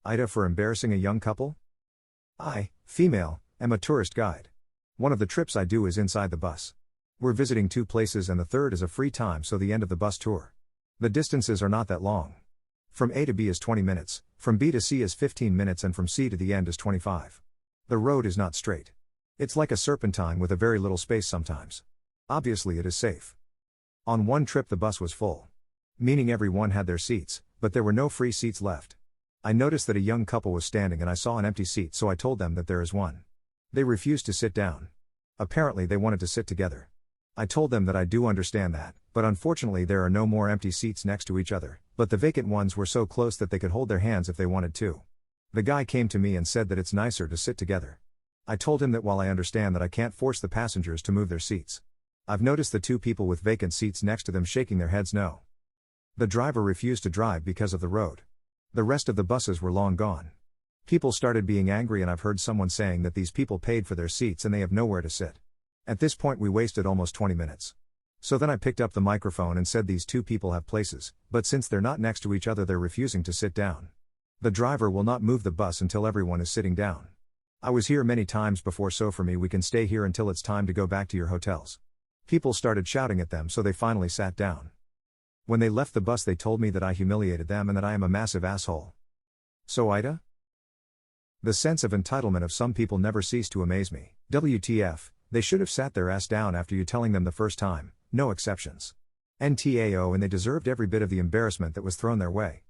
AITA for embarrassing a young couple? I, female, am a tourist guide. One of the trips I do is inside the bus. We're visiting 2 places and the third is a free time, so the end of the bus tour. The distances are not that long. From A to B is 20 minutes, from B to C is 15 minutes, and from C to the end is 25. The road is not straight. It's like a serpentine with a very little space sometimes. Obviously it is safe. On one trip the bus was full. Meaning everyone had their seats, but there were no free seats left. I noticed that a young couple was standing and I saw an empty seat, so I told them that there is one. They refused to sit down. Apparently they wanted to sit together. I told them that I do understand that, but unfortunately there are no more empty seats next to each other, but the vacant ones were so close that they could hold their hands if they wanted to. The guy came to me and said that it's nicer to sit together. I told him that while I understand that I can't force the passengers to move their seats, I've noticed the 2 people with vacant seats next to them shaking their heads no. The driver refused to drive because of the road. The rest of the buses were long gone. People started being angry and I've heard someone saying that these people paid for their seats and they have nowhere to sit. At this point we wasted almost 20 minutes. So then I picked up the microphone and said these 2 people have places, but since they're not next to each other they're refusing to sit down. The driver will not move the bus until everyone is sitting down. I was here many times before, so for me we can stay here until it's time to go back to your hotels. People started shouting at them, so they finally sat down. When they left the bus they told me that I humiliated them and that I am a massive asshole. So AITA? The sense of entitlement of some people never ceased to amaze me. WTF, they should have sat their ass down after you telling them the first time, no exceptions. NTAO, and they deserved every bit of the embarrassment that was thrown their way.